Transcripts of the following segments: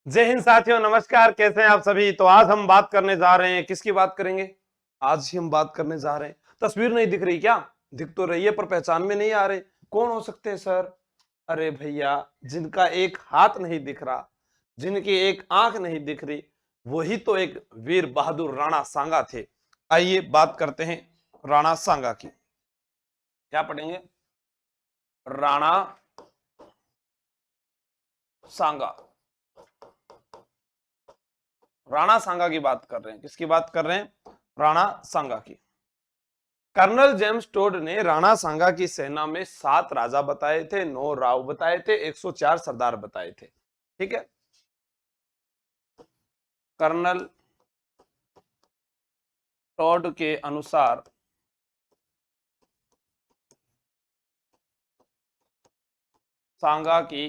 जय हिंद साथियों, नमस्कार। कैसे हैं आप सभी। तो आज हम बात करने जा रहे हैं, किसकी बात करेंगे। आज ही हम बात करने जा रहे हैं, तस्वीर नहीं दिख रही क्या। दिख तो रही है पर पहचान में नहीं आ रहे। कौन हो सकते हैं सर। अरे भैया, जिनका एक हाथ नहीं दिख रहा, जिनकी एक आंख नहीं दिख रही, वही तो एक वीर बहादुर राणा सांगा थे। आइए बात करते हैं राणा सांगा की। क्या पढ़ेंगे। राणा सांगा। राणा सांगा की बात कर रहे हैं। किसकी बात कर रहे हैं। राणा सांगा की। कर्नल जेम्स टोड ने राणा सांगा की सेना में 7 राजा बताए थे, 9 राव बताए थे, 104 सरदार बताए थे। ठीक है। कर्नल टोड के अनुसार सांगा की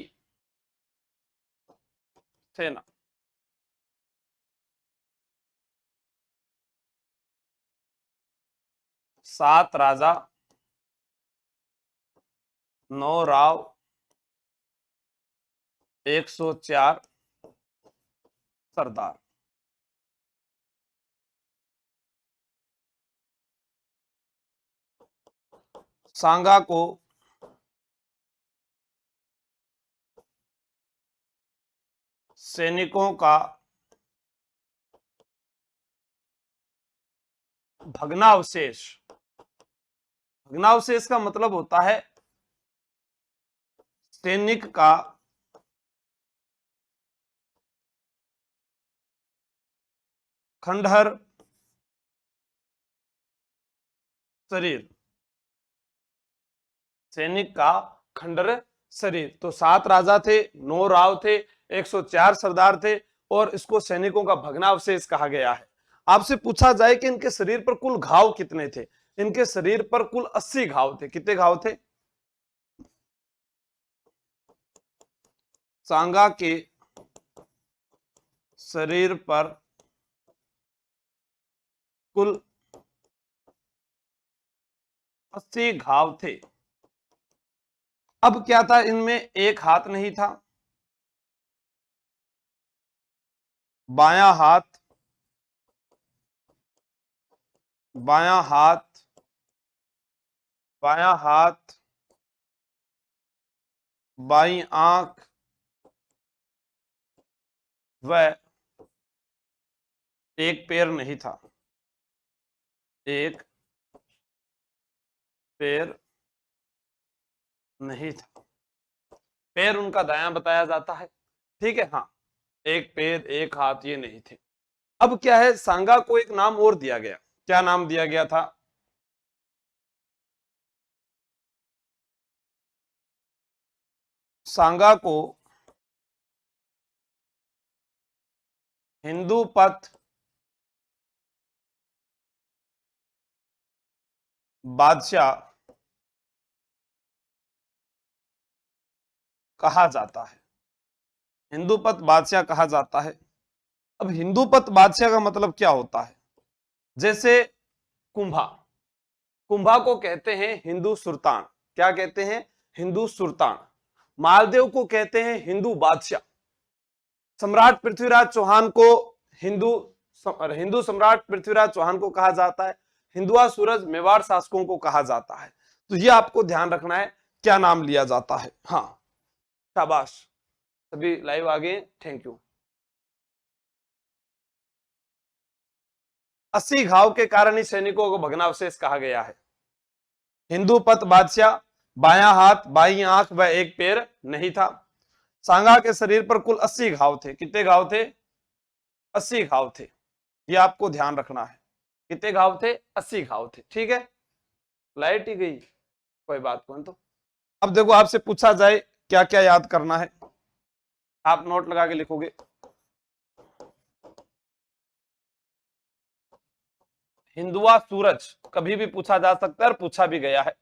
सेना 7 राजा, 9 राव, 104 सरदार। सांगा को सैनिकों का भग्नावशेष, भग्नावशेष का मतलब होता है सैनिक का खंडहर शरीर, सैनिक का खंडर शरीर। तो 7 राजा थे, 9 राव थे, 104 सरदार थे, और इसको सैनिकों का भग्नावशेष कहा गया है। आपसे पूछा जाए कि इनके शरीर पर कुल घाव कितने थे। इनके शरीर पर कुल 80 घाव थे। कितने घाव थे। सांगा के शरीर पर कुल 80 घाव थे। अब क्या था, इनमें एक हाथ नहीं था। बायां हाथ, बायां हाथ, बायां हाथ, बाईं आंख व एक पैर नहीं था। एक पैर नहीं था। पैर उनका दायां बताया जाता है। ठीक है, हाँ। एक पैर, एक हाथ, ये नहीं थे। अब क्या है, सांगा को एक नाम और दिया गया। क्या नाम दिया गया था। सांगा को हिंदू पथ बादशाह कहा जाता है। हिंदू पथ बादशाह कहा जाता है। अब हिंदू पथ बादशाह का मतलब क्या होता है। जैसे कुंभा, कुंभा को कहते हैं हिंदू सुल्तान। क्या कहते हैं। हिंदू सुल्तान। मालदेव को कहते हैं हिंदू बादशाह। सम्राट पृथ्वीराज चौहान को हिंदू हिंदू सम्राट पृथ्वीराज चौहान को कहा जाता है। हिंदुआ सूरज मेवाड़ शासकों को कहा जाता है। तो ये आपको ध्यान रखना है, क्या नाम लिया जाता है। हाँ, शाबाश। सभी लाइव आ गए, थैंक यू। 80 घाव के कारण ही सैनिकों को भग्नावशेष कहा गया है। हिंदू पथ बादशाह, बायां हाथ, बाईं आंख व एक पैर नहीं था। सांगा के शरीर पर कुल 80 घाव थे। कितने घाव थे। 80 घाव थे। ये आपको ध्यान रखना है। कितने घाव थे। 80 घाव थे। ठीक है। लाइट ही गई, कोई बात नहीं। तो अब देखो, आपसे पूछा जाए क्या क्या याद करना है। आप नोट लगा के लिखोगे। हिंदुआ सूरज कभी भी पूछा जा सकता है और पूछा भी गया है।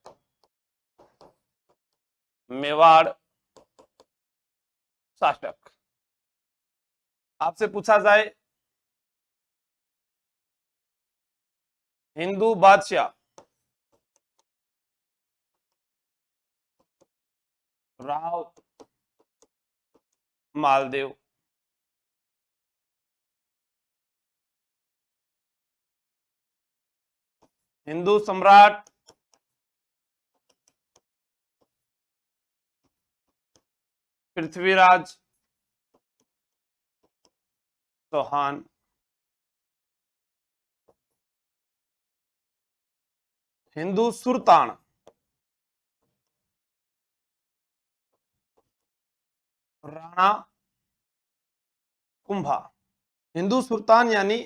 मेवाड़ शासक। आपसे पूछा जाए हिंदू बादशाह राव मालदेव। हिंदू सम्राट पृथ्वीराज चौहान। हिंदू सुल्तान राणा कुंभा। हिंदू सुल्तान यानी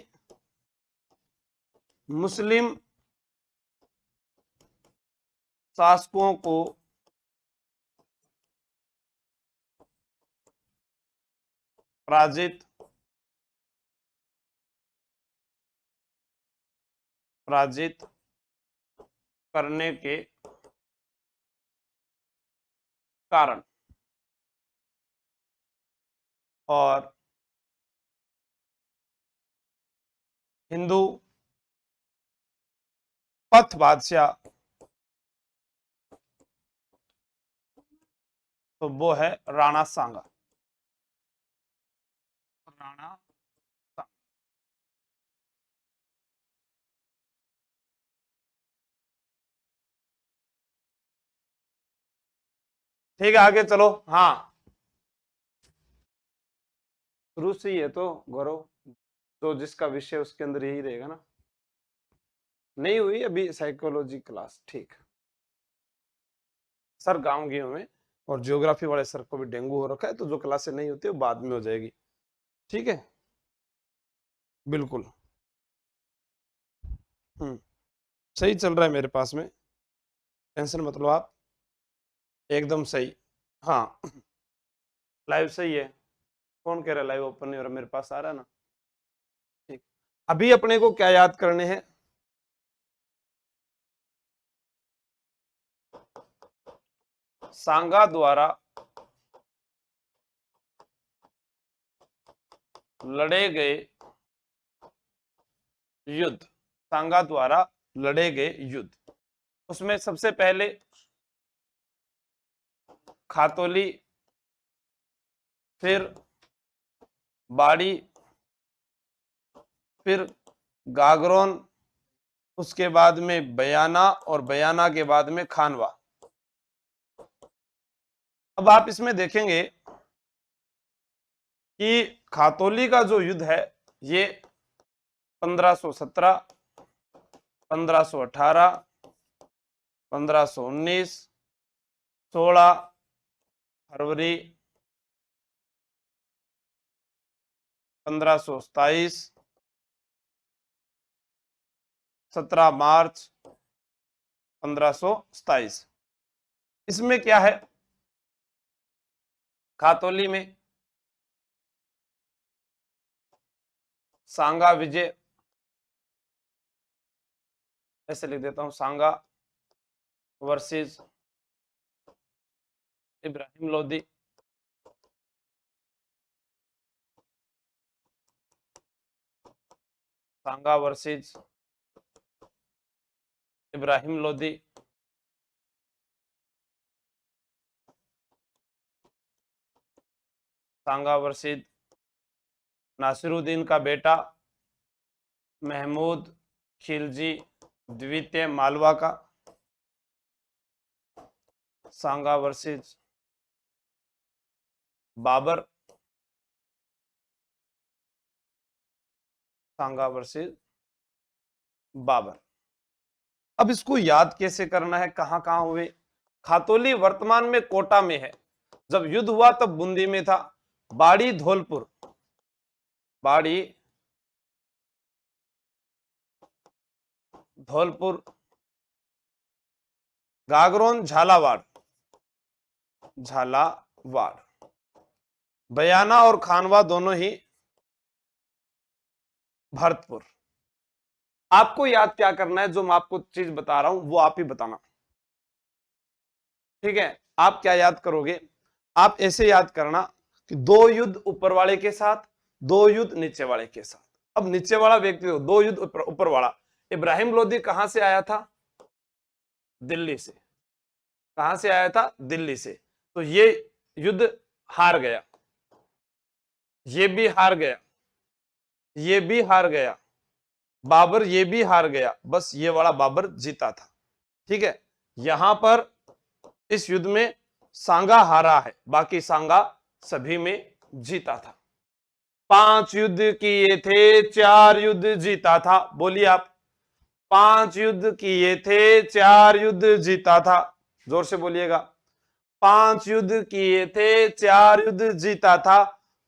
मुस्लिम शासकों को पराजित करने के कारण और हिंदू पथ बादशाह तो वो है राणा सांगा। राणा सांगा। ठीक है, आगे चलो। हाँ, शुरू से ही है तो गौरव, तो जिसका विषय उसके अंदर यही रहेगा ना। नहीं हुई अभी साइकोलॉजी क्लास? ठीक। सर गांव गए में और ज्योग्राफी वाले सर को भी डेंगू हो रखा है, तो जो क्लासें नहीं होती वो बाद में हो जाएगी। ठीक है, बिल्कुल। सही चल रहा है मेरे पास में, टेंशन मत लो आप, एकदम सही। हाँ, लाइव सही है। कौन कह रहा है लाइव ओपन नहीं हो रहा? मेरे पास आ रहा है ना। ठीक, अभी अपने को क्या याद करने हैं? सांगा द्वारा लड़े गए युद्ध। सांगा द्वारा लड़े गए युद्ध, उसमें सबसे पहले खातोली, फिर बाड़ी, फिर गागरोन, उसके बाद में बयाना, और बयाना के बाद में खानवा। अब आप इसमें देखेंगे कि खातोली का जो युद्ध है ये 1517, 1518, 1519, 16 फरवरी 1527, 17 मार्च 1527। इसमें क्या है? खातोली में सांगा विजय, ऐसे लिख देता हूं, सांगा वर्सेस इब्राहिम लोदी। सांगा वर्सेस इब्राहिम लोदी। सांगा वर्सेस नासिरुद्दीन का बेटा महमूद खिलजी द्वितीय मालवा का। सांगा वर्सेस बाबर। सांगा वर्सेस बाबर। अब इसको याद कैसे करना है, कहां कहां हुए? खातोली वर्तमान में कोटा में है, जब युद्ध हुआ तब बूंदी में था। बाड़ी धौलपुर, बाड़ी धौलपुर, गागरोन झालावाड़, झालावाड़, बयाना और खानवा दोनों ही भरतपुर। आपको याद क्या करना है? जो मैं आपको चीज बता रहा हूं वो आप ही बताना, ठीक है? आप क्या याद करोगे? आप ऐसे याद करना कि दो युद्ध ऊपर वाले के साथ, दो युद्ध नीचे वाले के साथ। अब नीचे वाला व्यक्ति हो, दो युद्ध ऊपर वाला। इब्राहिम लोदी कहां से आया था? दिल्ली से। कहां से आया था? दिल्ली से। तो ये युद्ध हार गया, ये भी हार गया, ये भी हार गया, बाबर ये भी हार गया, बस ये वाला बाबर जीता था। ठीक है, यहां पर इस युद्ध में सांगा हारा है, बाकी सांगा सभी में जीता था। 5 युद्ध किए थे, 4 युद्ध जीता था। बोलिए आप, 5 युद्ध किए थे, 4 युद्ध जीता था। जोर से बोलिएगा। 5 युद्ध किए थे, 4 युद्ध जीता था।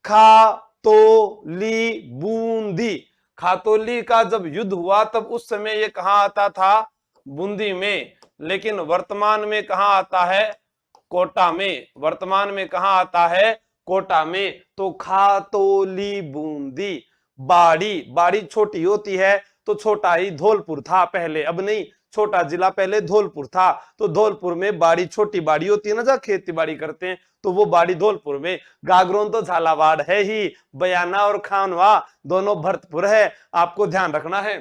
खातोली बूंदी, खातोली का जब युद्ध हुआ तब उस समय ये कहां आता था? बूंदी में। लेकिन वर्तमान में कहां आता है? कोटा में। वर्तमान में कहां आता है? कोटा में। तो खातोली बूंदी। बाड़ी, बाड़ी छोटी होती है तो छोटा ही धौलपुर था पहले, अब नहीं, छोटा जिला पहले धौलपुर था। तो धौलपुर में बाड़ी, छोटी बाड़ी होती है ना, जहाँ खेती बाड़ी करते हैं, तो वो बाड़ी धौलपुर में। गागरोन तो झालावाड़ है ही, बयाना और खानवा दोनों भरतपुर है, आपको ध्यान रखना है।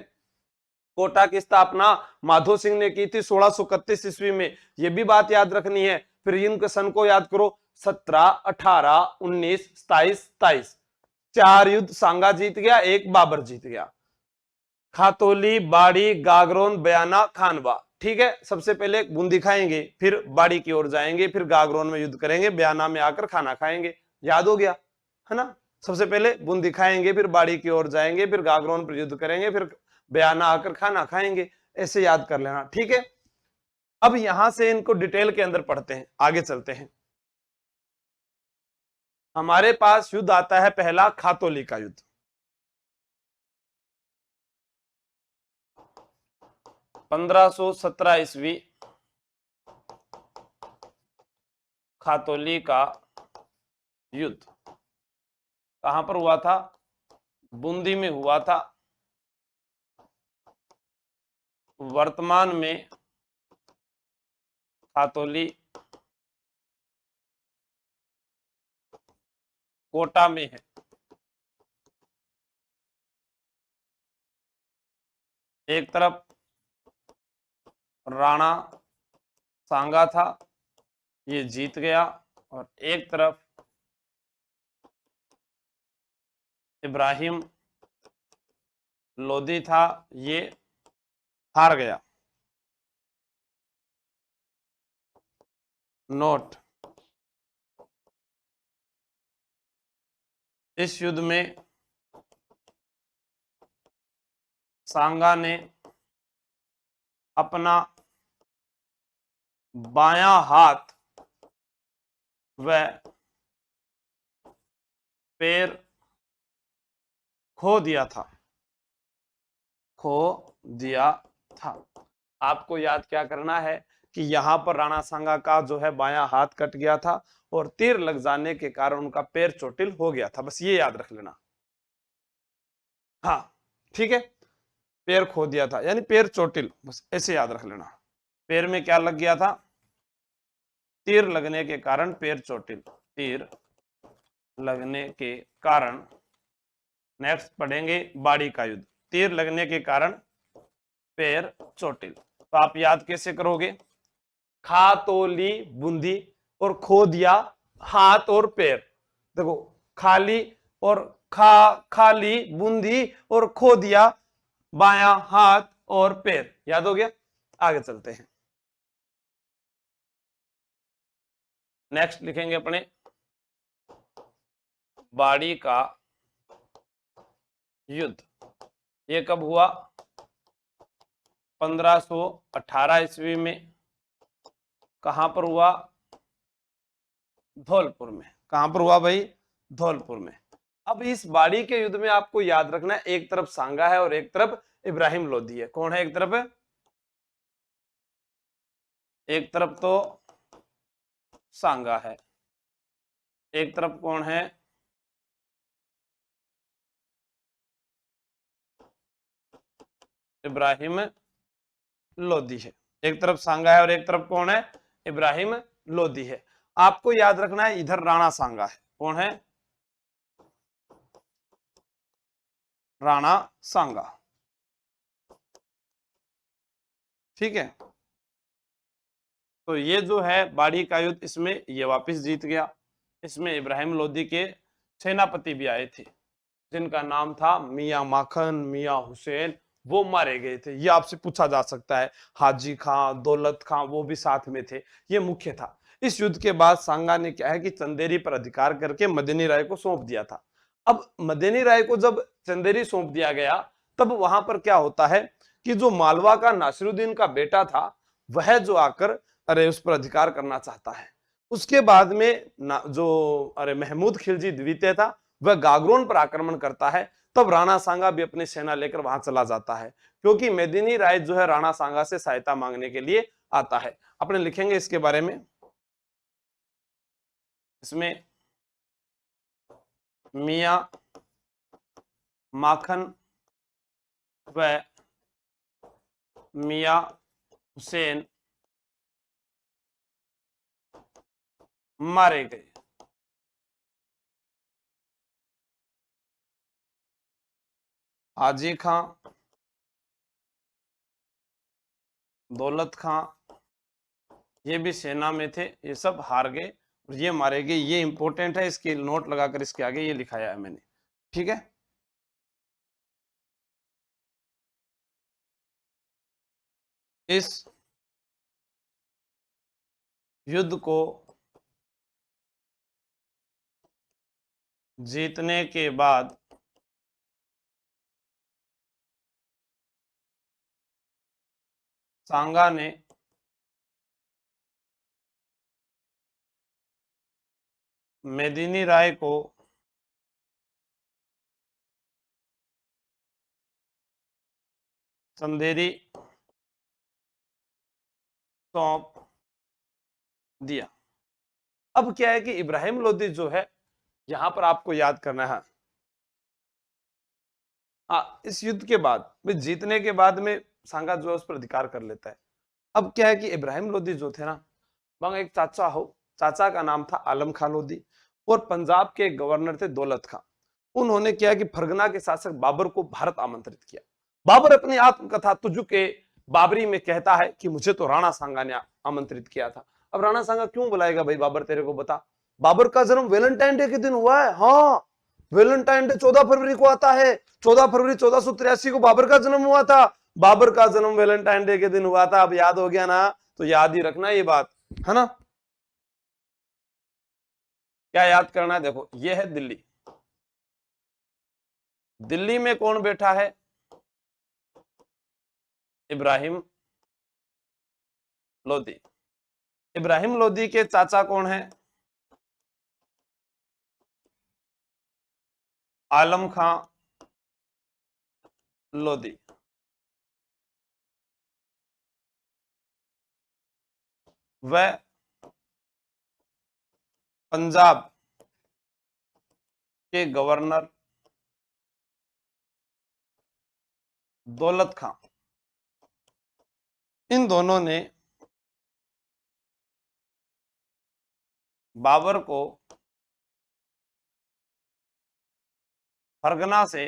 कोटा की स्थापना माधो सिंह ने की थी 1631 ईस्वी में, ये भी बात याद रखनी है। फिर इनके सन को याद करो, 17, 18, 19, 27, 27। 4 युद्ध सांगा जीत गया, 1 बाबर जीत गया। खातोली, बाड़ी, गागरोन, बयाना, खानवा। ठीक है, सबसे पहले बूंदी खाएंगे, फिर बाड़ी की ओर जाएंगे, फिर गागरोन में युद्ध करेंगे, बयाना में आकर खाना खाएंगे। याद हो गया है ना? सबसे पहले बूंदी खाएंगे, फिर बाड़ी की ओर जाएंगे, फिर गागरोन पर युद्ध करेंगे, फिर बयाना आकर खाना खाएंगे। ऐसे याद कर लेना। ठीक है, अब यहां से इनको डिटेल के अंदर पढ़ते हैं, आगे चलते हैं। हमारे पास युद्ध आता है पहला, खातोली का युद्ध। 1517 ईस्वी, खातोली का युद्ध कहां पर हुआ था? बूंदी में हुआ था। वर्तमान में खातोली कोटा में है। एक तरफ राणा सांगा था, ये जीत गया, और एक तरफ इब्राहिम लोदी था, ये हार गया। नोट, इस युद्ध में सांगा ने अपना बायां हाथ व पैर खो दिया था, खो दिया था। आपको याद क्या करना है कि यहां पर राणा सांगा का जो है बायां हाथ कट गया था और तीर लग जाने के कारण उनका पैर चोटिल हो गया था, बस ये याद रख लेना। हाँ ठीक है, पैर खो दिया था यानी पैर चोटिल, बस ऐसे याद रख लेना। पैर में क्या लग गया था? तीर लगने के कारण पैर चोटिल, तीर लगने के कारण। नेक्स्ट पढ़ेंगे बाड़ी का युद्ध, तीर लगने के कारण पैर चोटिल। तो आप याद कैसे करोगे? खातोली बूंदी और खो दिया हाथ और पैर। देखो, खाली और खाली बूंदी और खो दिया बायां हाथ और पैर। याद हो गया? आगे चलते हैं। नेक्स्ट लिखेंगे अपने बाड़ी का युद्ध। ये कब हुआ? 1518 ईस्वी में। कहां पर हुआ? धौलपुर में। कहां पर हुआ भाई? धौलपुर में। अब इस बाड़ी के युद्ध में आपको याद रखना है, एक तरफ सांगा है और एक तरफ इब्राहिम लोदी है। कौन है एक तरफ? एक तरफ तो सांगा है, एक तरफ कौन है? इब्राहिम लोदी है। एक तरफ सांगा है और एक तरफ कौन है? इब्राहिम लोदी है। आपको याद रखना है इधर राणा सांगा है। कौन है? राणा सांगा। ठीक है, तो ये जो है बाड़ी का युद्ध, इसमें ये वापस जीत गया। इसमें इब्राहिम लोदी के सेनापति भी आए थे जिनका नाम था मियां माखन, मियां हुसैन वो मारे गए थे। ये आपसे पूछा जा सकता है। हाजी खां, दौलत खां वो भी साथ में थे, ये मुख्य था। इस युद्ध के बाद सांगा ने क्या है कि चंदेरी पर अधिकार करके मदनी राय को सौंप दिया था। अब मदनी राय को जब चंदेरी सौंप दिया गया, तब वहां पर क्या होता है कि जो मालवा का नासिरुद्दीन का बेटा था, वह जो आकर अरे उस पर अधिकार करना चाहता है। उसके बाद में जो अरे महमूद खिलजी द्वितीय था, वह गागरोन पर आक्रमण करता है। तब राणा सांगा भी अपनी सेना लेकर वहां चला जाता है, क्योंकि मेदिनी राय जो है राणा सांगा से सहायता मांगने के लिए आता है। अपने लिखेंगे इसके बारे में। इसमें मियां माखन व मियां हुसैन मारे गए। हाजी खां, दौलत खां ये भी सेना में थे, ये सब हार गए और ये मारे गए। ये इंपॉर्टेंट है, इसके नोट लगाकर इसके आगे ये लिखाया है मैंने। ठीक है। इस युद्ध को जीतने के बाद सांगा ने मेदिनी राय को चंदेरी सौंप दिया। अब क्या है कि इब्राहिम लोदी जो है, यहां पर आपको याद करना है। हाँ, इस युद्ध के बाद जीतने के बाद में सांगा जो है उस पर अधिकार कर लेता है। अब क्या है कि इब्राहिम लोदी जो थे ना, वहां एक चाचा हो, चाचा का नाम था आलम खां लोदी, और पंजाब के गवर्नर थे दौलत खां। उन्होंने क्या कि फरगना के शासक बाबर को भारत आमंत्रित किया। बाबर अपनी आत्मकथा तुझु के बाबरी में कहता है कि मुझे तो राणा सांगा ने आमंत्रित किया था। अब राणा सांगा क्यों बुलाएगा भाई बाबर, तेरे को बता। बाबर का जन्म वैलेंटाइन डे के दिन हुआ है। हाँ, वैलेंटाइन डे 14 फरवरी को आता है। 14 फरवरी 1483 को बाबर का जन्म हुआ था। बाबर का जन्म वैलेंटाइन डे के दिन हुआ था। अब याद हो गया ना, तो याद ही रखना ये बात, है ना। क्या याद करना है, देखो ये है दिल्ली। दिल्ली में कौन बैठा है? इब्राहिम लोदी। इब्राहिम लोदी के चाचा कौन है? आलम खां लोदी। वह पंजाब के गवर्नर दौलत खां, इन दोनों ने बाबर को फरगना से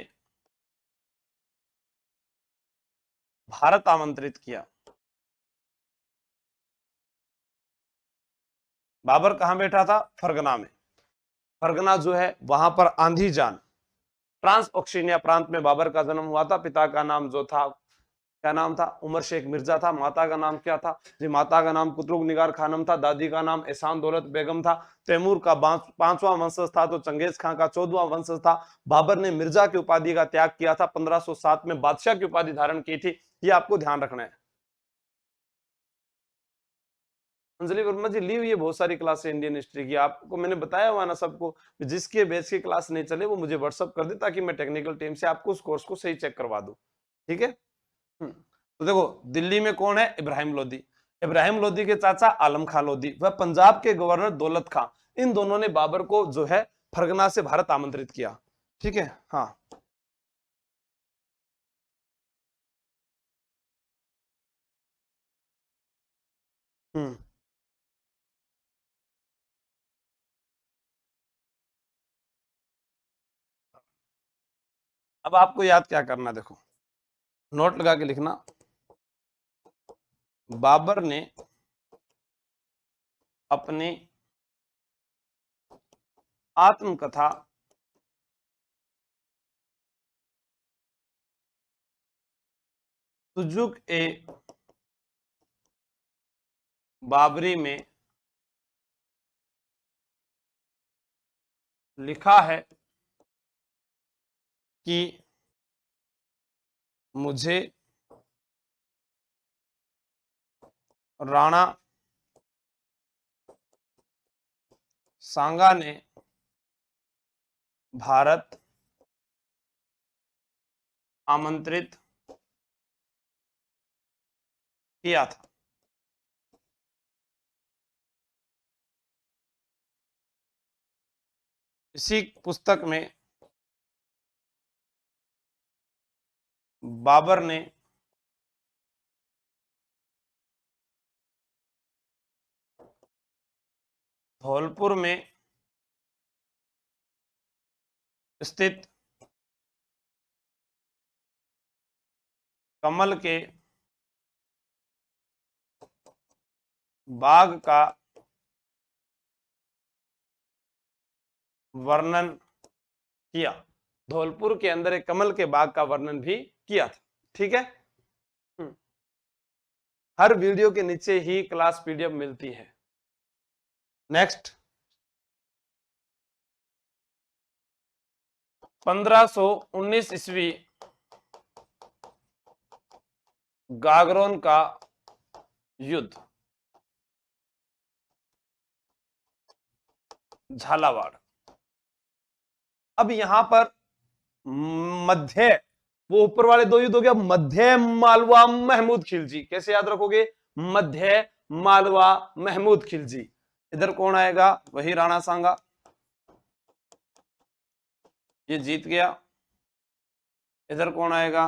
भारत आमंत्रित किया। बाबर कहां बैठा था? फरगना में। फरगना जो है वहां पर आंधी जान ट्रांस ऑक्सीनिया प्रांत में बाबर का जन्म हुआ था। पिता का नाम जो था, क्या नाम था? उमर शेख मिर्जा था। माता का नाम क्या था जी? माता का नाम कुतुब निगार खानम था। दादी का नाम एहसान दौलत बेगम था। तैमूर का पांचवा वंशज था, तो चंगेज खां का 14वां वंशज था। बाबर ने मिर्जा की उपाधि का त्याग किया था। 1507 में बादशाह की उपाधि धारण की थी। ये आपको ध्यान रखना है। अंजलि वर्मा जी ली हुई है बहुत सारी क्लास इंडियन हिस्ट्री की, आपको मैंने बताया हुआ ना सबको। जिसके बेस की क्लास नहीं चले वो मुझे व्हाट्सअप कर दे, ताकि मैं टेक्निकल टीम से आपको उस कोर्स को सही चेक करवा दूं। ठीक है। तो देखो दिल्ली में कौन है? इब्राहिम लोदी। इब्राहिम लोदी के चाचा आलम खां लोदी, वह पंजाब के गवर्नर दौलत खां, इन दोनों ने बाबर को जो है फरगना से भारत आमंत्रित किया। ठीक है। हाँ। हम्म। अब आपको याद क्या करना, देखो नोट लगा के लिखना। बाबर ने अपनी आत्मकथा तुजुक ए बाबरी में लिखा है कि मुझे राणा सांगा ने भारत आमंत्रित किया था। इसी पुस्तक में बाबर ने धौलपुर में स्थित कमल के बाग का वर्णन किया। धौलपुर के अंदर एक कमल के बाग का वर्णन भी किया था। ठीक है, हर वीडियो के नीचे ही क्लास पीडीएफ मिलती है। नेक्स्ट, 1519 ईस्वी गागरोन का युद्ध, झालावाड़। अब यहां पर मध्य, वो ऊपर वाले दो युद्ध हो गया, मध्य मालवा महमूद खिलजी। कैसे याद रखोगे? मध्य मालवा महमूद खिलजी। इधर कौन आएगा? वही राणा सांगा, ये जीत गया। इधर कौन आएगा?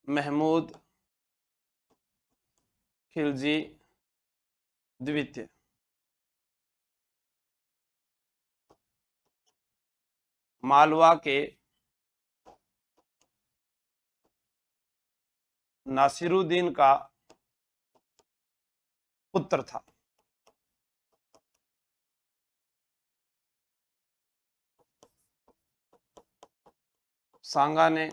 महमूद खिलजी द्वितीय। मालवा के नासिरुद्दीन का पुत्र था। सांगा ने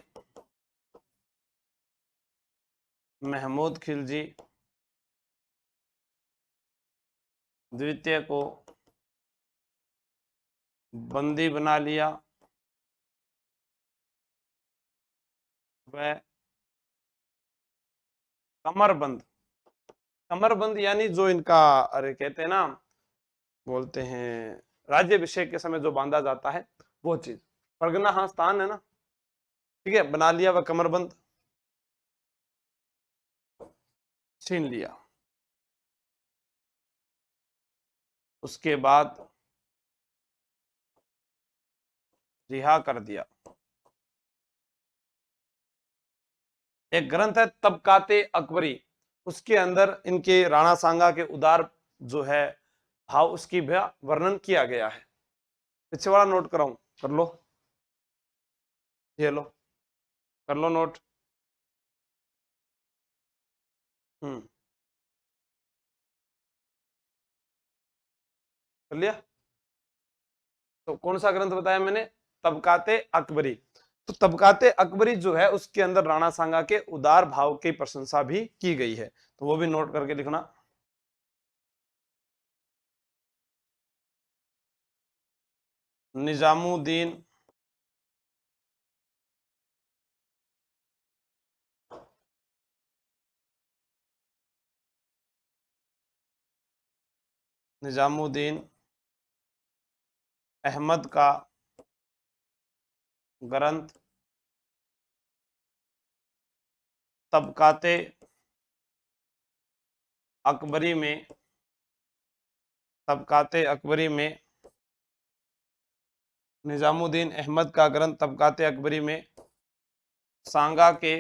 महमूद खिलजी द्वितीय को बंदी बना लिया। वह कमरबंद, कमरबंद यानी जो इनका, अरे कहते हैं ना, बोलते हैं राज्याभिषेक के समय जो बांधा जाता है वो चीज, परगना, हाँ स्थान है ना, ठीक है, बना लिया। वह कमरबंद छीन लिया। उसके बाद रिहा कर दिया। एक ग्रंथ है तबकाते अकबरी, उसके अंदर इनके राणा सांगा के उदार जो है भाव, उसकी भी वर्णन किया गया है। पीछे वाला नोट कराऊं, कर लो, ये लो, कर लो नोट। कर लिया? तो कौन सा ग्रंथ बताया मैंने? तबकाते अकबरी। तो तबकाते अकबरी जो है उसके अंदर राणा सांगा के उदार भाव की प्रशंसा भी की गई है, तो वो भी नोट करके लिखना। निजामुद्दीन निजामुद्दीन अहमद का ग्रंथ तबकाते अकबरी में, तबकाते अकबरी में निजामुद्दीन अहमद का ग्रंथ तबकाते अकबरी में सांगा के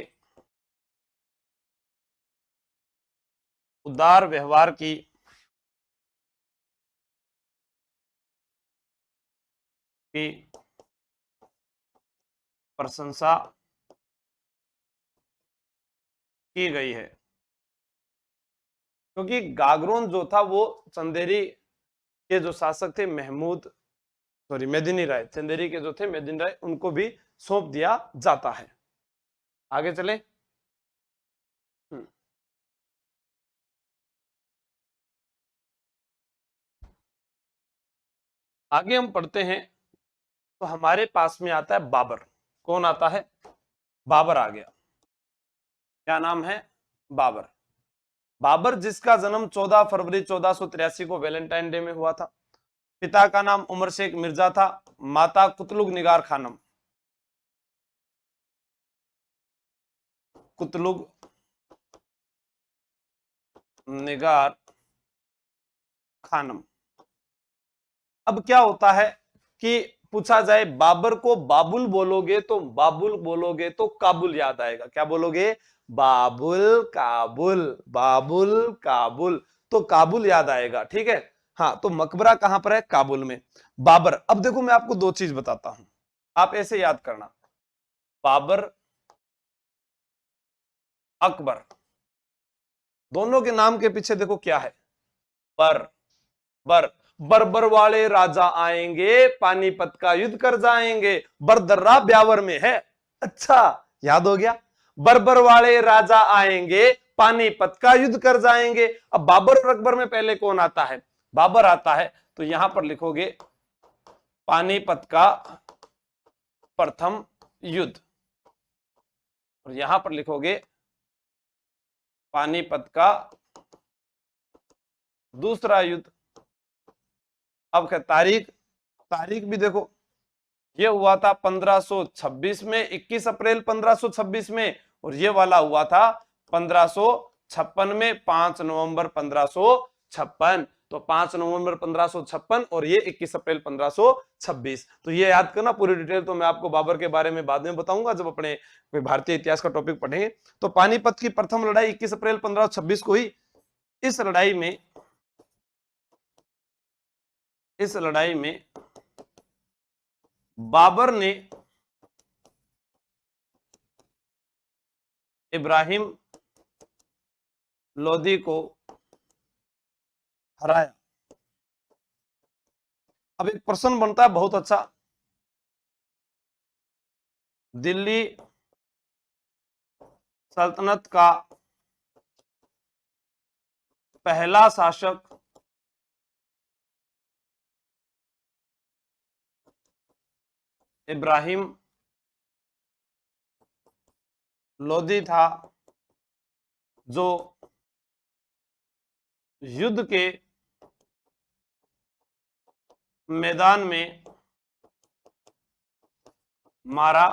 उदार व्यवहार की प्रशंसा की गई है। क्योंकि गागरोन जो था वो चंदेरी के जो शासक थे, महमूद, सॉरी मेदिनी राय, चंदेरी के जो थे मेदिनी राय, उनको भी सौंप दिया जाता है। आगे चले। आगे हम पढ़ते हैं तो हमारे पास में आता है बाबर। कौन आता है? बाबर आ गया। क्या नाम है? बाबर। बाबर जिसका जन्म 14 फरवरी 1483 को वैलेंटाइन डे में हुआ था। पिता का नाम उमर शेख मिर्जा था, माता कुतलुग निगार खानम। कुतलुग निगार खानम। अब क्या होता है कि पूछा जाए बाबर को बाबुल बोलोगे तो काबुल याद आएगा। क्या बोलोगे? बाबुल काबुल, बाबुल काबुल, तो काबुल याद आएगा। ठीक है। हाँ, तो मकबरा कहां पर है? काबुल में। बाबर। अब देखो मैं आपको दो चीज बताता हूं, आप ऐसे याद करना। बाबर, अकबर, दोनों के नाम के पीछे देखो क्या है? बर। बर। बर्बर वाले राजा आएंगे, पानीपत का युद्ध कर जाएंगे। बरदर्रा ब्यावर में है। अच्छा, याद हो गया। बर्बर वाले राजा आएंगे, पानीपत का युद्ध कर जाएंगे। अब बाबर और अकबर में पहले कौन आता है? बाबर आता है। तो यहां पर लिखोगे पानीपत का प्रथम युद्ध, और यहां पर लिखोगे पानीपत का दूसरा युद्ध। अब क्या तारीख? तारीख भी देखो, ये हुआ था 1526 में, 21 अप्रैल 1526 में, और ये वाला हुआ था 1556 में, 5 नवंबर 1556। तो 5 नवंबर 1556 और ये 21 अप्रैल 1526। तो ये याद करना। पूरी डिटेल तो मैं आपको बाबर के बारे में बाद में बताऊंगा जब अपने कोई भारतीय इतिहास का टॉपिक पढ़ेंगे। तो पानीपत की प्रथम लड़ाई 21 अप्रैल 1526 को हुई। इस लड़ाई में बाबर ने इब्राहिम लोदी को हराया। अब एक प्रश्न बनता है बहुत अच्छा, दिल्ली सल्तनत का पहला शासक इब्राहिम लोदी था, जो युद्ध के मैदान में मारा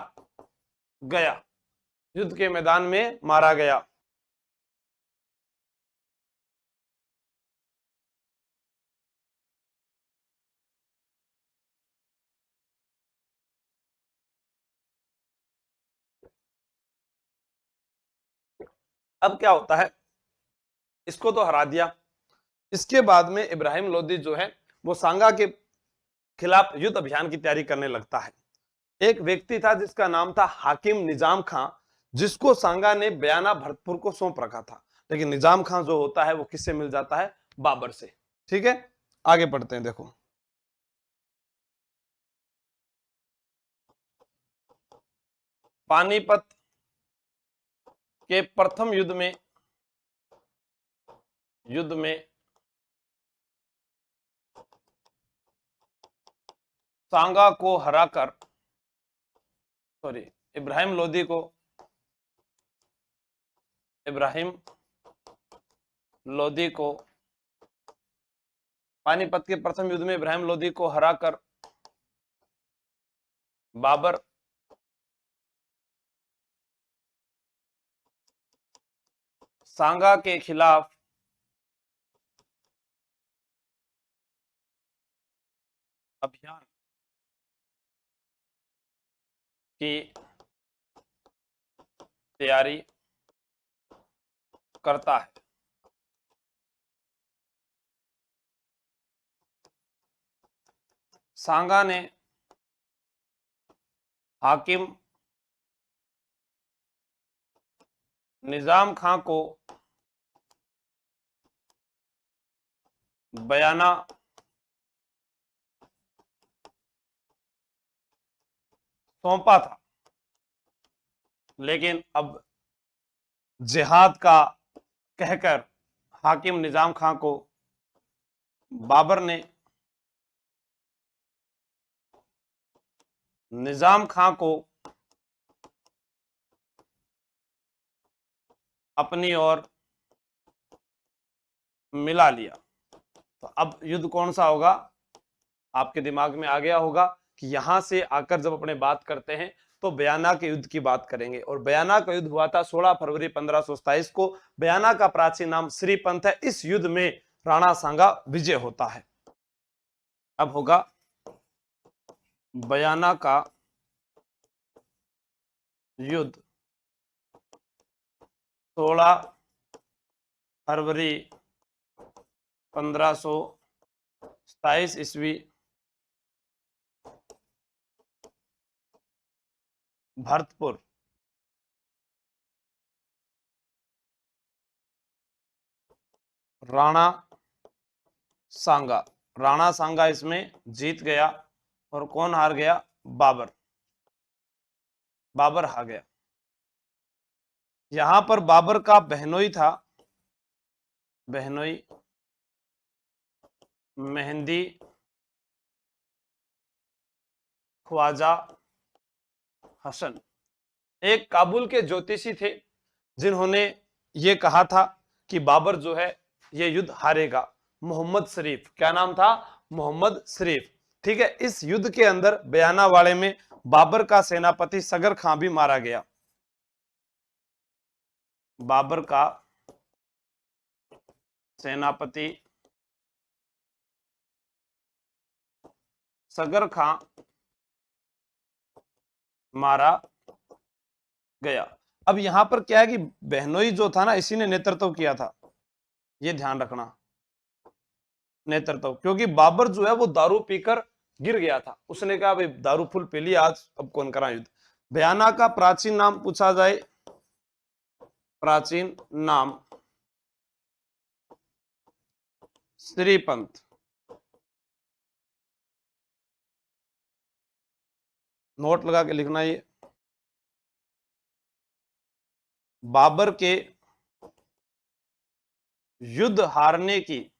गया। युद्ध के मैदान में मारा गया। अब क्या होता है, इसको तो हरा दिया। इसके बाद में इब्राहिम लोदी जो है वो सांगा के खिलाफ युद्ध अभियान की तैयारी करने लगता है। एक व्यक्ति था जिसका नाम था हाकिम निजाम खां, जिसको सांगा ने बयाना भरतपुर को सौंप रखा था। लेकिन निजाम खां जो होता है वो किससे मिल जाता है? बाबर से। ठीक है, आगे पढ़ते हैं। देखो पानीपत के प्रथम युद्ध में सांगा को हराकर, सॉरी, इब्राहिम लोदी को, इब्राहिम लोदी को पानीपत के प्रथम युद्ध में इब्राहिम लोदी को हराकर बाबर सांगा के खिलाफ अभियान की तैयारी करता है। सांगा ने हाकिम निजाम खां को बयाना सौंपा था। लेकिन अब जिहाद का कहकर हाकिम निजाम खां को बाबर ने निजाम खां को अपनी ओर मिला लिया। तो अब युद्ध कौन सा होगा, आपके दिमाग में आ गया होगा कि यहां से आकर जब अपने बात करते हैं तो बयाना के युद्ध की बात करेंगे। और बयाना का युद्ध हुआ था 16 फरवरी 1527 को। बयाना का प्राचीन नाम श्रीपंथ है। इस युद्ध में राणा सांगा विजय होता है। अब होगा बयाना का युद्ध 16 फरवरी 1527 ईस्वी, भरतपुर। राणा सांगा इसमें जीत गया और कौन हार गया, बाबर हार गया। यहां पर बाबर का बहनोई था, बहनोई मेहंदी ख्वाजा हसन, एक काबुल के ज्योतिषी थे जिन्होंने ये कहा था कि बाबर जो है ये युद्ध हारेगा। मोहम्मद शरीफ, क्या नाम था, मोहम्मद शरीफ। ठीक है, इस युद्ध के अंदर बयाना वाले में बाबर का सेनापति सगर खां भी मारा गया। बाबर का सेनापति सगर खां मारा गया। अब यहां पर क्या है कि बहनोई जो था ना, इसी ने नेतृत्व किया था, ये ध्यान रखना, नेतृत्व। क्योंकि बाबर जो है वो दारू पीकर गिर गया था, उसने कहा भाई दारू फुल पी लिया, आज अब कौन करा युद्ध। बयाना का प्राचीन नाम पूछा जाए, प्राचीन नाम श्रीपंथ। नोट लगा के लिखना, ये बाबर के युद्ध हारने की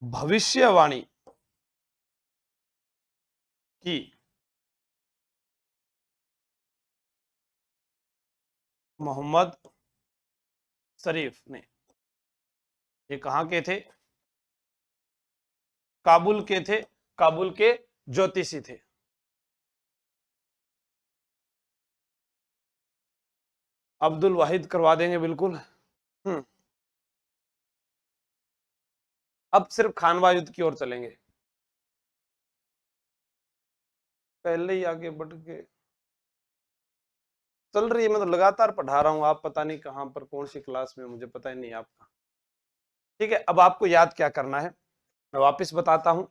भविष्यवाणी की मोहम्मद शरीफ ने। ये कहां के थे, काबुल के थे, काबुल के ज्योतिषी थे। अब्दुल वाहिद करवा देंगे बिल्कुल। अब सिर्फ खानवा युद्ध की ओर चलेंगे, पहले ही आगे बढ़ के चल रही है, मैं तो लगातार पढ़ा रहा हूं, आप पता नहीं कहां पर कौन सी क्लास में, मुझे पता ही नहीं आपका। ठीक है, अब आपको याद क्या करना है, मैं वापस बताता हूं।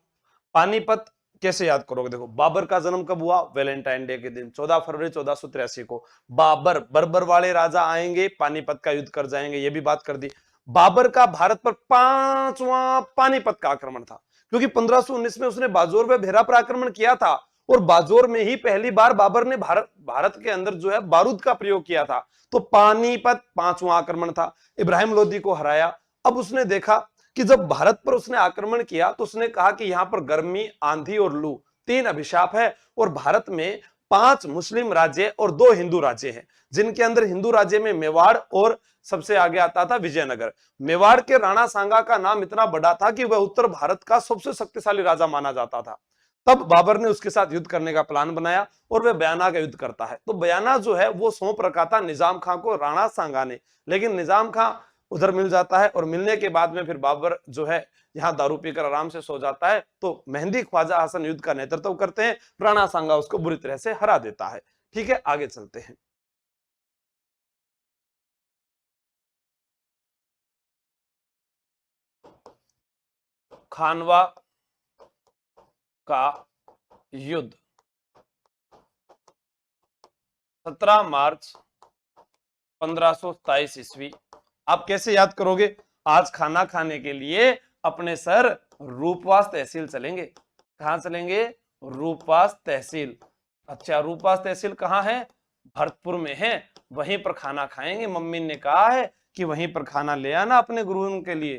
पानीपत कैसे याद करोगे, देखो बाबर का जन्म कब हुआ, वैलेंटाइन डे के दिन 14 फरवरी 1483 को। बर्बर वाले राजा आएंगे, पानीपत का युद्ध कर जाएंगे, ये भी बात कर दी। बाबर का भारत पर 5वां पानीपत का आक्रमण था, क्योंकि 1519 में उसने बाजोर में भेरा पर आक्रमण किया था, और बाजोर में ही पहली बार बाबर ने भारत के अंदर जो है बारूद का प्रयोग किया था। तो पानीपत 5वां आक्रमण था, इब्राहिम लोदी को हराया। अब उसने देखा कि जब भारत पर उसने आक्रमण किया तो उसने कहा कि यहां पर गर्मी, आंधी और लू 3 अभिशाप है, और भारत में 5 मुस्लिम राज्य और 2 हिंदू राज्य हैं, जिनके अंदर हिंदू राज्य में मेवाड़ और सबसे आगे आता था विजयनगर। मेवाड़ के राणा सांगा का नाम इतना बड़ा था कि वह उत्तर भारत का सबसे शक्तिशाली राजा माना जाता था। तब बाबर ने उसके साथ युद्ध करने का प्लान बनाया और वह बयाना का युद्ध करता है। तो बयाना जो है वो सौंप रखा था निजाम खां को राणा सांगा ने, लेकिन निजाम खां उधर मिल जाता है, और मिलने के बाद में फिर बाबर जो है यहाँ दारू पीकर आराम से सो जाता है। तो मेहंदी ख्वाजा हसन युद्ध का नेतृत्व करते हैं, राणा सांगा उसको बुरी तरह से हरा देता है। ठीक है, आगे चलते हैं। खानवा का युद्ध 17 मार्च 1527 ईस्वी। आप कैसे याद करोगे, आज खाना खाने के लिए अपने सर रूपवास तहसील चलेंगे। कहां चलेंगे, रूपास तहसील। अच्छा, रूपास तहसील कहाँ है? भरतपुर में है। वहीं पर खाना खाएंगे, मम्मी ने कहा है कि वहीं पर खाना ले आना अपने गुरु के लिए।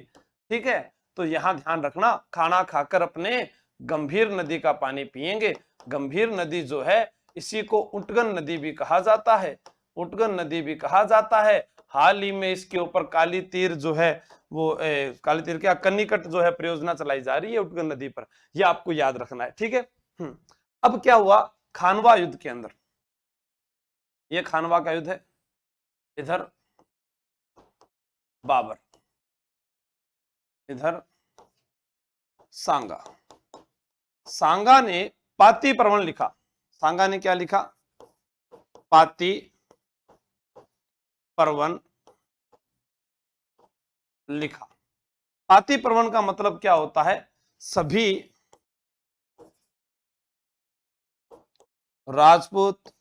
ठीक है, तो यहां ध्यान रखना, खाना खाकर अपने गंभीर नदी का पानी पिएंगे। गंभीर नदी जो है इसी को उटगन नदी भी कहा जाता है, उटगन नदी भी कहा जाता है। हाल ही में इसके ऊपर काली तीर जो है वो काली तीर क्या कन्निकट जो है परियोजना चलाई जा रही है उटगन नदी पर, यह आपको याद रखना है। ठीक है। अब क्या हुआ खानवा युद्ध के अंदर, यह खानवा का युद्ध है, इधर बाबर, इधर सांगा। सांगा ने पाती पर्वन लिखा। सांगा ने क्या लिखा? पाती पर्वन लिखा। पाती पर्वन का मतलब क्या होता है? सभी राजपूत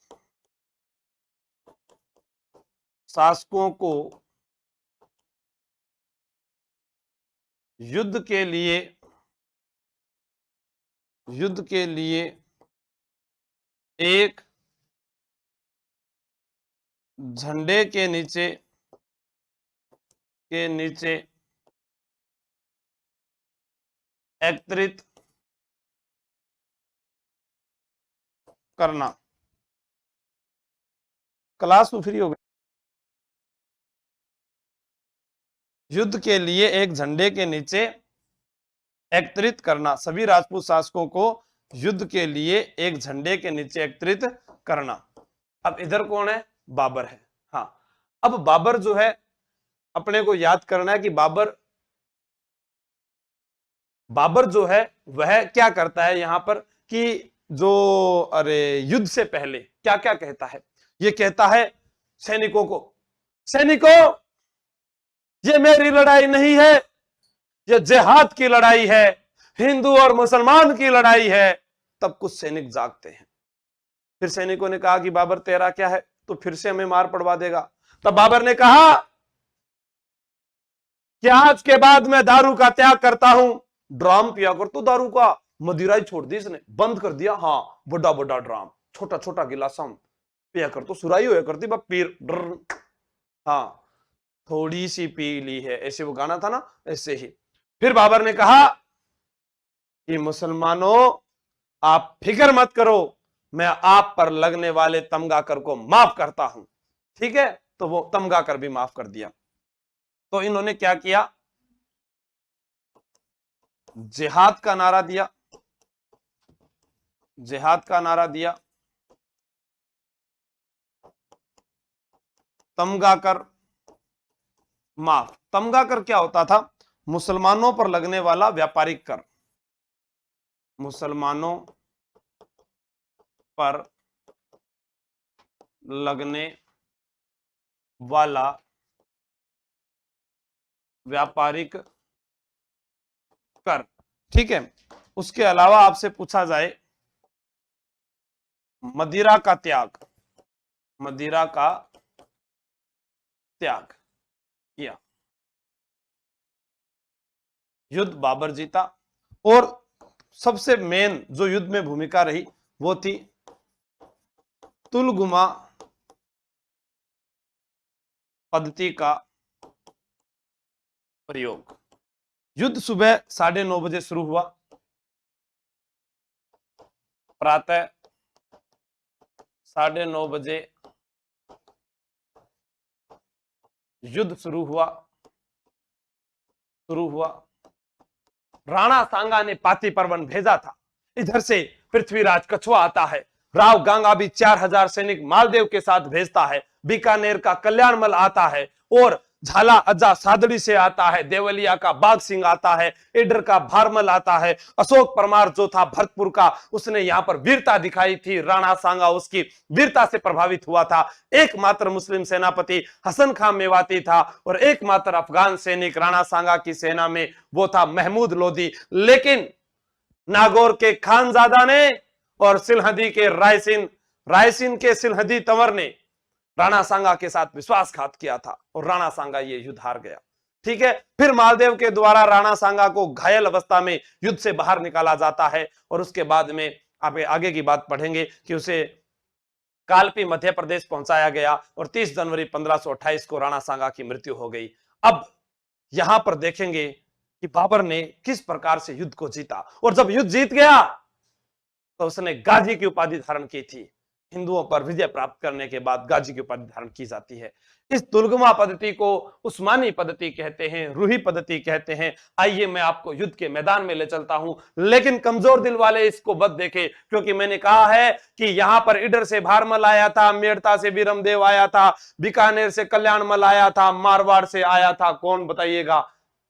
शासकों को युद्ध के लिए एक झंडे के नीचे एकत्रित करना। क्लास में फ्री हो गई। युद्ध के लिए एक झंडे के नीचे एकत्रित करना, सभी राजपूत शासकों को युद्ध के लिए एक झंडे के नीचे एकत्रित करना। अब इधर कौन है? बाबर है। हाँ, अब बाबर जो है अपने को याद करना है कि बाबर जो है वह क्या करता है यहां पर कि जो युद्ध से पहले क्या क्या कहता है? ये कहता है सैनिकों को, सैनिकों ये मेरी लड़ाई नहीं है, ये जिहाद की लड़ाई है, हिंदू और मुसलमान की लड़ाई है। तब कुछ सैनिक जागते हैं। फिर सैनिकों ने कहा कि बाबर तेरा क्या है, तो फिर से हमें मार पड़वा देगा। तब बाबर ने कहा कि आज के बाद मैं दारू का त्याग करता हूं। ड्राम पिया कर तो दारू का, मदिरा ही छोड़ दी इसने, बंद कर दिया। हाँ, बड़ा बड़ा ड्राम, छोटा छोटा गिलास हम पिया कर तो सुराई होया करती बा पीर डर। हाँ, थोड़ी सी पी ली है, ऐसे वो गाना था ना, ऐसे ही। फिर बाबर ने कहा कि मुसलमानों आप फिक्र मत करो, मैं आप पर लगने वाले तमगाकर को माफ करता हूं। ठीक है, तो वो तमगाकर भी माफ कर दिया। तो इन्होंने क्या किया? जिहाद का नारा दिया, जिहाद का नारा दिया। तमगाकर माफ। तमगाकर क्या होता था? मुसलमानों पर लगने वाला व्यापारिक कर, मुसलमानों पर लगने वाला व्यापारिक कर। ठीक है, उसके अलावा आपसे पूछा जाए मदिरा का त्याग, मदिरा का त्याग किया। युद्ध बाबर जीता। और सबसे मेन जो युद्ध में भूमिका रही वो थी तुलगुमा पद्धति का प्रयोग। युद्ध सुबह 9:30 बजे शुरू हुआ। प्रातः 9:30 बजे युद्ध शुरू हुआ। राणा सांगा ने पाती पर्वन भेजा था। इधर से पृथ्वीराज कछुआ आता है। राव गांगा भी 4000 सैनिक मालदेव के साथ भेजता है। बीकानेर का कल्याणमल आता है और झाला अज्जा सादड़ी से आता है। देवलिया का बाग सिंह आता है। इडर का भारमल आता है। अशोक परमार जो था भरतपुर का, उसने यहां पर वीरता दिखाई थी। राणा सांगा उसकी वीरता से प्रभावित हुआ था। एकमात्र मुस्लिम सेनापति हसन खां मेवाती था और एकमात्र अफगान सैनिक राणा सांगा की सेना में वो था महमूद लोधी। लेकिन नागौर के खानजादा ने और सिलहदी के रायसिन के सिलहदी तंवर ने राणा सांगा के साथ विश्वासघात किया था और राणा सांगा ये युद्ध हार गया। ठीक है, फिर मालदेव के द्वारा राणा सांगा को घायल अवस्था में युद्ध से बाहर निकाला जाता है और उसके बाद में आप आगे की बात पढ़ेंगे कि उसे कालपी मध्य प्रदेश पहुंचाया गया और 30 जनवरी 1528 को राणा सांगा की मृत्यु हो गई। अब यहां पर देखेंगे कि बाबर ने किस प्रकार से युद्ध को जीता, और जब युद्ध जीत गया तो उसने गाजी की उपाधि धारण की थी। हिंदुओं पर विजय प्राप्त करने के बाद गाजी की उपाधि धारण की जाती है। इस दुर्गमा पद्धति को उस्मानी पद्धति कहते हैं, रूही पद्धति कहते हैं। आइए मैं आपको युद्ध के मैदान में ले चलता हूं, लेकिन कमजोर दिल वाले इसको मत देखे, क्योंकि मैंने कहा है कि यहां पर इडर से भारमल आया था, मेड़ता से बीरमदेव आया था, बीकानेर से कल्याणमल आया था, मारवाड़ से आया था कौन बताइएगा,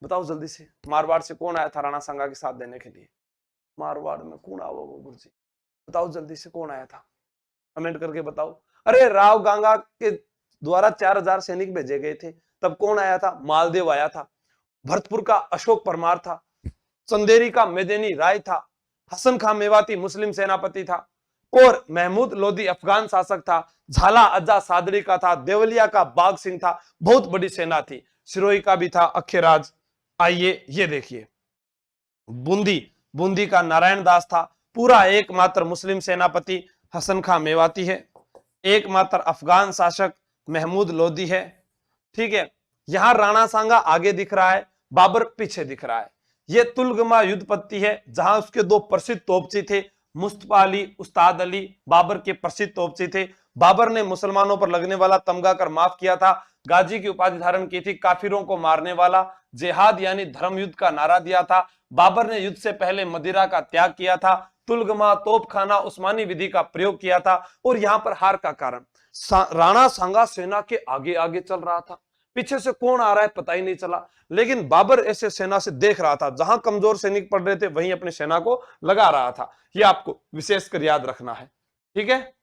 बताओ जल्दी से, मारवाड़ से कौन आया था राणा सांगा के साथ देने के लिए? मारवाड़ में कौन आया वो गुरु जी, बताओ जल्दी से कौन आया था, कमेंट करके बताओ। अरे राव गांगा के द्वारा 4000 सैनिक भेजे गए थे, तब कौन आया था? मालदेव आया था। भरतपुर का अशोक परमार था, चंदेरी का मेदिनी राय था, हसन खां मेवाती मुस्लिम सेनापति था, और महमूद लोदी अफगान शासक था, झाला अज्जा सादरी का था, देवलिया का बाग सिंह था। बहुत बड़ी सेना थी। सिरोही का भी था अखेराज। आइए ये देखिए, बूंदी, बूंदी का नारायण दास था, पूरा एकमात्र मुस्लिम सेनापति हसन खां मेवाती है, एकमात्र अफगान शासक महमूद लोदी है। ठीक है, यहां राणा सांगा आगे दिख रहा है, बाबर पीछे दिख रहा है। यह तुलगमा युद्ध पत्ती है, जहां उसके दो प्रसिद्ध तोपची थे, मुस्तफा अली, उस्ताद अली, बाबर के प्रसिद्ध तोपची थे। बाबर ने मुसलमानों पर लगने वाला तमगा कर माफ किया था, गाजी की उपाधि धारण की थी, काफिरों को मारने वाला, जिहाद यानी धर्म युद्ध का नारा दिया था। बाबर ने युद्ध से पहले मदिरा का त्याग किया था, तुलगमा तोपखाना उस्मानी विधि का प्रयोग किया था। और यहां पर हार का कारण, राणा सांगा सेना के आगे आगे चल रहा था, पीछे से कौन आ रहा है पता ही नहीं चला, लेकिन बाबर ऐसे सेना से देख रहा था, जहां कमजोर सैनिक पड़ रहे थे वहीं अपनी सेना को लगा रहा था। यह आपको विशेषकर याद रखना है। ठीक है,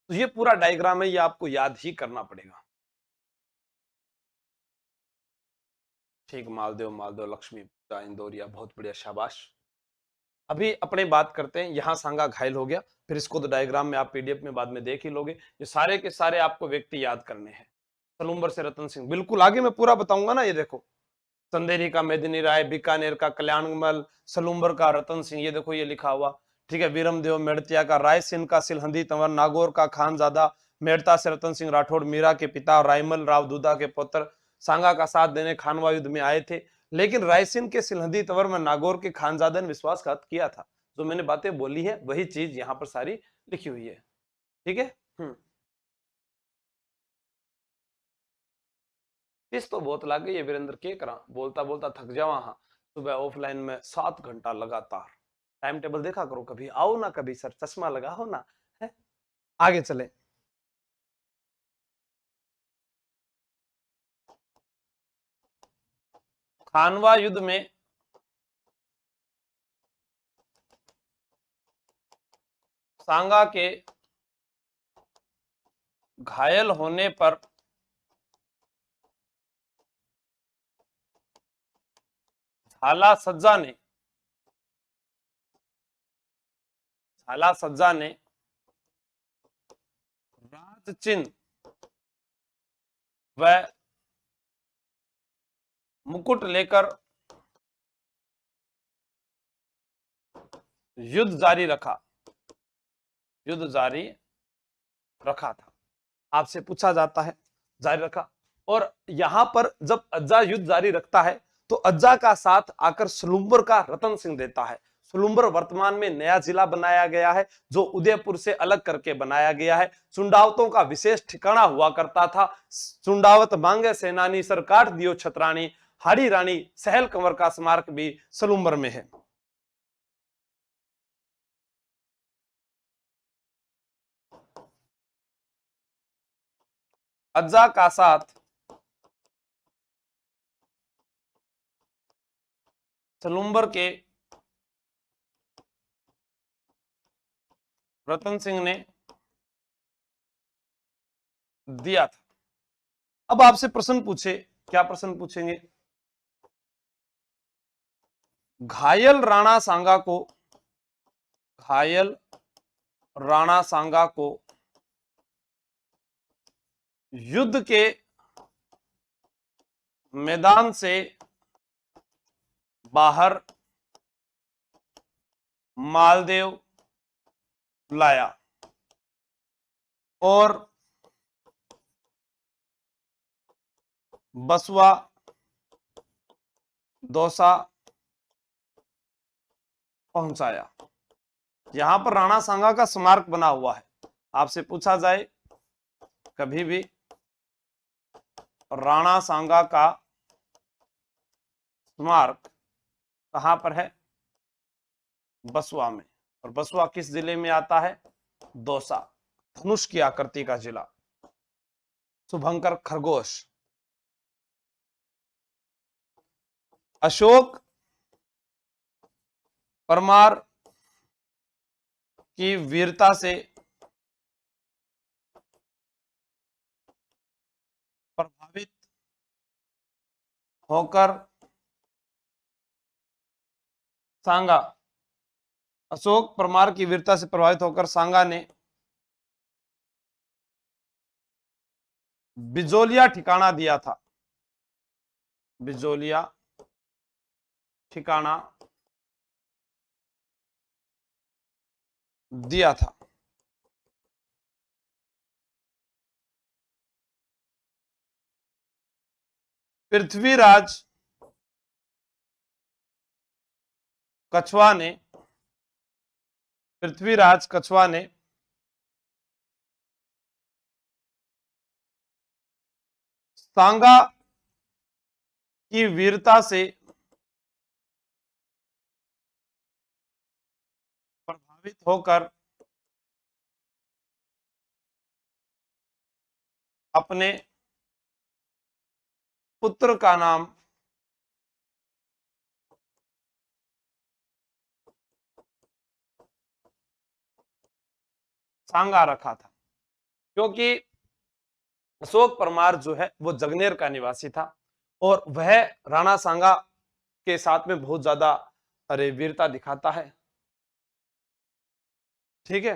तो ये पूरा डायग्राम है, ये आपको याद ही करना पड़ेगा। ठीक, मालदेव, मालदेव, लक्ष्मी, इंदौरिया, बहुत बढ़िया, शाबाश। अभी अपने बात करते हैं, यहां सांगा घायल हो गया, फिर इसको तो डायग्राम में आप पीडीएफ में बाद में देख ही लोगे। ये सारे के सारे आपको व्यक्ति याद करने हैं। सलूम्बर से रतन सिंह, बिल्कुल आगे मैं पूरा बताऊंगा ना। ये देखो, चंदेरी का मेदिनी राय, बीकानेर का कल्याणमल, सलूम्बर का रतन सिंह, ये देखो ये लिखा हुआ। ठीक है, वीरमदेव मेड़तिया का, रायसेन का सिलहंदी तंवर, नागौर का खानजादा, मेड़ता से रतन सिंह राठौड़, मीरा के पिता, रायमल राव दूधा के पुत्र, सांगा का साथ देने खानवा युद्ध में आए थे। लेकिन रायसेन के सिलहंदी तंवर में नागौर के खानजादा ने विश्वासघात किया था। जो मैंने बातें बोली है वही चीज यहाँ पर सारी लिखी हुई है। ठीक है। इस तो बहुत लाग गई है वीरेंद्र, के करा बोलता बोलता थक जावा। हाँ, सुबह ऑफलाइन में 7 घंटा लगातार। टाइम टेबल देखा करो, कभी आओ ना, कभी सर चश्मा लगाओ ना, है? आगे चले। खानवा युद्ध में सांगा के घायल होने पर झाला सज्जा ने, झाला सज्जा ने राज चिन्ह व मुकुट लेकर युद्ध जारी रखा, युद्ध जारी रखा था। आपसे पूछा जाता है, जारी रखा। और यहां पर जब अज्जा युद्ध जारी रखता है तो अज्जा का साथ आकर सलूम्बर का रतन सिंह देता है। सलूम्बर वर्तमान में नया जिला बनाया गया है, जो उदयपुर से अलग करके बनाया गया है। चुंडावतों का विशेष ठिकाना हुआ करता था। चुंडावत मांगे सेनानी सर काट दियो छतरानी, हाड़ी रानी सहल कंवर का स्मारक भी सलूम्बर में है। अज्जा का साथ सलूम्बर के रतन सिंह ने दिया था। अब आपसे प्रश्न पूछे, क्या प्रश्न पूछेंगे? घायल राणा सांगा को, घायल राणा सांगा को युद्ध के मैदान से बाहर मालदेव लाया और बसवा, दौसा पहुंचाया। यहां पर राणा सांगा का स्मारक बना हुआ है। आपसे पूछा जाए कभी भी राणा सांगा का स्मारक कहां पर है? बसवा में। और बसवा किस जिले में आता है? दौसा, धनुष की आकृति का जिला। शुभंकर खरगोश। अशोक परमार की वीरता से प्रभावित होकर सांगा, अशोक परमार की वीरता से प्रभावित होकर सांगा ने बिजोलिया ठिकाना दिया था। बिजोलिया ठिकाना दिया था। पृथ्वीराज कछवा ने, पृथ्वीराज कछवा ने सांगा की वीरता से प्रभावित होकर अपने पुत्र का नाम सांगा रखा था। क्योंकि अशोक परमार जो है वो जगनेर का निवासी था और वह राणा सांगा के साथ में बहुत ज्यादा वीरता दिखाता है। ठीक है,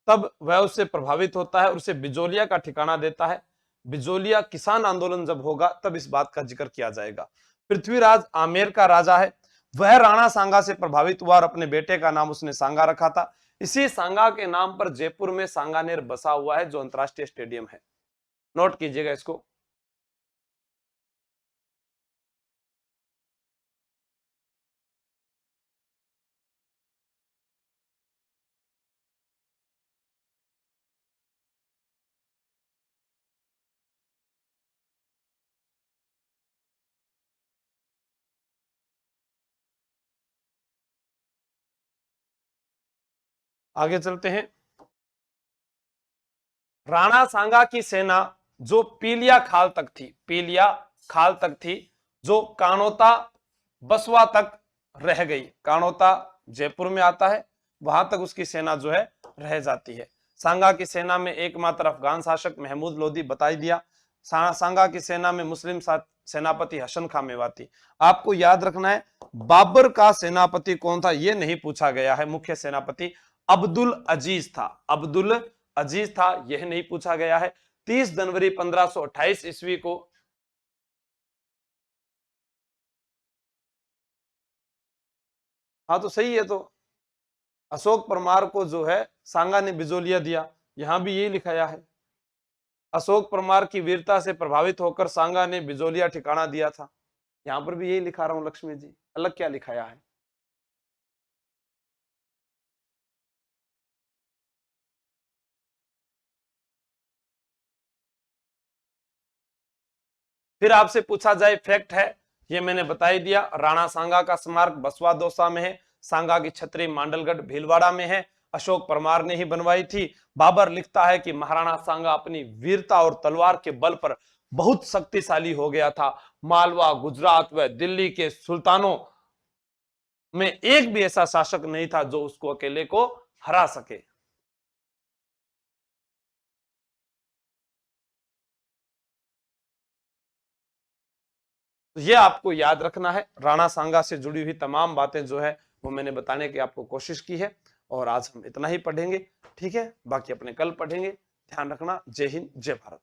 तब वह उससे प्रभावित होता है और उसे बिजोलिया का ठिकाना देता है। बिजोलिया किसान आंदोलन जब होगा तब इस बात का जिक्र किया जाएगा। पृथ्वीराज आमेर का राजा है, वह राणा सांगा से प्रभावित हुआ और अपने बेटे का नाम उसने सांगा रखा था। इसी सांगा के नाम पर जयपुर में सांगानेर बसा हुआ है, जो अंतरराष्ट्रीय स्टेडियम है। नोट कीजिएगा इसको। आगे चलते हैं। राणा सांगा की सेना जो पीलिया खाल तक थी, पीलिया खाल तक थी, जो कानोता बसवा तक रह गई। कानोता जयपुर में आता है, वहां तक उसकी सेना जो है रह जाती है। सांगा की सेना में एकमात्र अफगान शासक महमूद लोदी बताई दिया। सांगा की सेना में मुस्लिम सेनापति हसन खां मेवाती। आपको याद रखना है, बाबर का सेनापति कौन था यह नहीं पूछा गया है। मुख्य सेनापति अब्दुल अजीज था, अब्दुल अजीज था, यह नहीं पूछा गया है। 30 जनवरी 1528 ईस्वी को हाँ तो सही है। तो अशोक परमार को जो है सांगा ने बिजोलिया दिया, यहां भी यही लिखाया है। अशोक परमार की वीरता से प्रभावित होकर सांगा ने बिजोलिया ठिकाना दिया था, यहां पर भी यही लिखा रहा हूं लक्ष्मी जी, अलग क्या लिखाया है। फिर आपसे पूछा जाए फैक्ट है, ये मैंने बता ही दिया। राणा सांगा का स्मारक बसवा दौसा में है। सांगा की छतरी मांडलगढ़ भीलवाड़ा में है, अशोक परमार ने ही बनवाई थी। बाबर लिखता है कि महाराणा सांगा अपनी वीरता और तलवार के बल पर बहुत शक्तिशाली हो गया था। मालवा, गुजरात व दिल्ली के सुल्तानों में एक भी ऐसा शासक नहीं था जो उसको अकेले को हरा सके। तो ये आपको याद रखना है। राणा सांगा से जुड़ी हुई तमाम बातें जो है वो मैंने बताने की आपको कोशिश की है, और आज हम इतना ही पढ़ेंगे। ठीक है, बाकी अपने कल पढ़ेंगे। ध्यान रखना। जय हिंद, जय भारत।